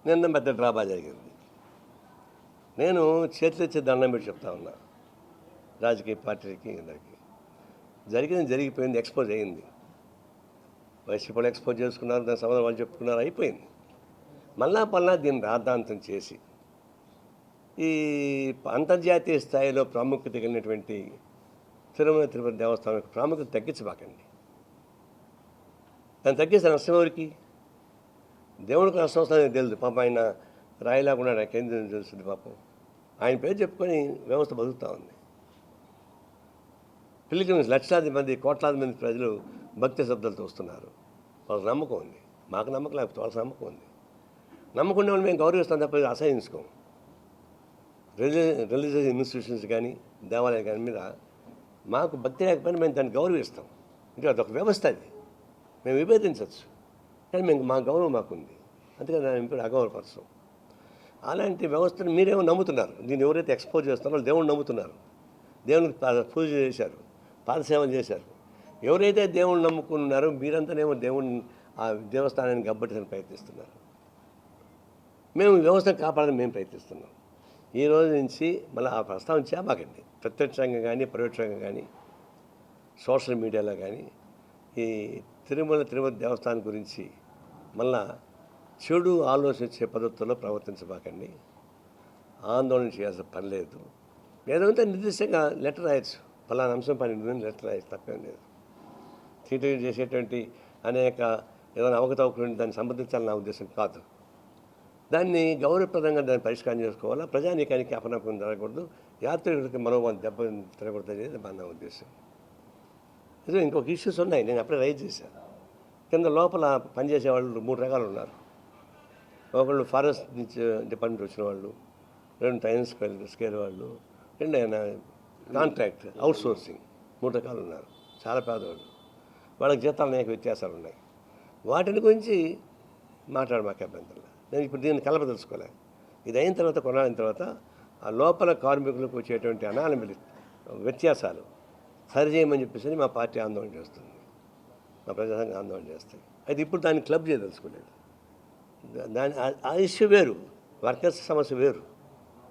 నిన్న పెద్ద డ్రామా జరిగింది. నేను చేతులెత్తి దండం పెట్టి చెప్తా ఉన్నా రాజకీయ పార్టీలకి అందరికీ. జరిగింది జరిగిపోయింది, ఎక్స్పోజ్ అయింది. వైసీపీ వాళ్ళు ఎక్స్పోజ్ చేసుకున్నారు, దాని సంబంధం వాళ్ళు చెప్పుకున్నారు, అయిపోయింది. మళ్ళా దీన్ని రాద్ధాంతం చేసి ఈ అంతర్జాతీయ స్థాయిలో ప్రాముఖ్యత కలిగినటువంటి తిరుమల తిరుపతి దేవస్థానం యొక్క ప్రాముఖ్యత తగ్గించబాకండి. దాన్ని తగ్గిస్తే నష్టం ఎవరికి? దేవుడికి నష్టం వస్తుందని తెలియదు పాపం. ఆయన రాయిలాకుండా నాకేం తెలుస్తుంది పాపం. ఆయన పేరు చెప్పుకొని వ్యవస్థ బతుకుతూ ఉంది. పిలిగ్రిమ్స్ లక్షలాది మంది, కోట్లాది మంది ప్రజలు భక్తి శబ్దాలతో వస్తున్నారు. వాళ్ళకి నమ్మకం ఉంది, మాకు నమ్మకం లేకపోతే వాళ్ళకి నమ్మకం ఉంది. నమ్మకం ఉండే వాళ్ళు మేము గౌరవిస్తాం తప్ప అసహించుకోం. రిలీజియస్ ఇన్స్టిట్యూషన్స్ కానీ దేవాలయాలు కానీ మీద మాకు భక్తి లేకపోయినా మేము దాన్ని గౌరవిస్తాం. అంటే అదొక వ్యవస్థ, అది మేము విభేదించవచ్చు, కానీ మా గౌరవం మాకుంది. అందుకని దాన్ని ఇప్పుడు అగౌరవపరచం. అలాంటి వ్యవస్థను మీరేమో నమ్ముతున్నారు. దీన్ని ఎవరైతే ఎక్స్పోజ్ చేస్తున్నారో వాళ్ళు దేవుణ్ణి నమ్ముతున్నారు, దేవునికి పూజ చేశారు, పాదసేవలు చేశారు. ఎవరైతే దేవుణ్ణి నమ్ముకున్నారో మీరంతానేమో దేవుణ్ణి ఆ దేవస్థానాన్ని గబ్బట్టించడానికి ప్రయత్నిస్తున్నారు. మేము వ్యవస్థను కాపాడాలని మేము ప్రయత్నిస్తున్నాం. ఈ రోజు నుంచి మళ్ళీ ఆ ప్రస్తావన చేపకండి. ప్రత్యక్షంగా కానీ పరోక్షంగా కానీ సోషల్ మీడియాలో కానీ ఈ తిరుపతి దేవస్థానం గురించి మళ్ళా చెడు ఆలోచించే పద్ధతుల్లో ప్రవర్తించబాకండి. ఆందోళన చేయాల్సిన పని లేదు. ఏదంటే నిర్దిష్టంగా లెటర్ రాయొచ్చు, పలానా అంశం పని లెటర్ రాయొచ్చు, తప్పేం లేదు. టీటీడీ చేసేటువంటి అనేక ఏదైనా అవకతవకలు దాన్ని సంబంధించాలని నా ఉద్దేశం కాదు. దాన్ని గౌరవప్రదంగా దాన్ని పరిష్కారం చేసుకోవాలా. ప్రజానీకానికి అపనమ్మకం జరగకూడదు, యాత్రికులకి మనోభావం దెబ్బ తిరగకూడదు అనేది నా ఉద్దేశం. ఇది ఇంకొక ఇష్యూస్ ఉన్నాయి, నేను అప్పుడే రైజ్ చేశాను. కింద లోపల పనిచేసే వాళ్ళు 3 రకాలు ఉన్నారు. ఒకళ్ళు ఫారెస్ట్ నుంచి డిపార్ట్మెంట్ వచ్చిన వాళ్ళు, 2 టైమ్ స్కేర్ వాళ్ళు, 2 కాంట్రాక్ట్ అవుట్సోర్సింగ్, 3 రకాలు ఉన్నారు. చాలా పేదవాళ్ళు, వాళ్ళకి జీతాలు అనేక వ్యత్యాసాలు ఉన్నాయి. వాటిని గురించి మాట్లాడమాక అభ్యంతరం. నేను ఇప్పుడు దీన్ని కలపదలుచుకోలే. ఇది అయిన తర్వాత కొనాలిన తర్వాత ఆ లోపల కార్మికులకు వచ్చేటువంటి అనానమలి వ్యత్యాసాలు సరిచేయమని చెప్పేసి మా పార్టీ ఆందోళన చేస్తుంది, మా ప్రజాసంఘం ఆందోళన చేస్తాయి. అయితే ఇప్పుడు దాన్ని క్లబ్ చేయదలుచుకోలేదు. దాని ఆ ఇష్యూ వేరు, వర్కర్స్ సమస్య వేరు.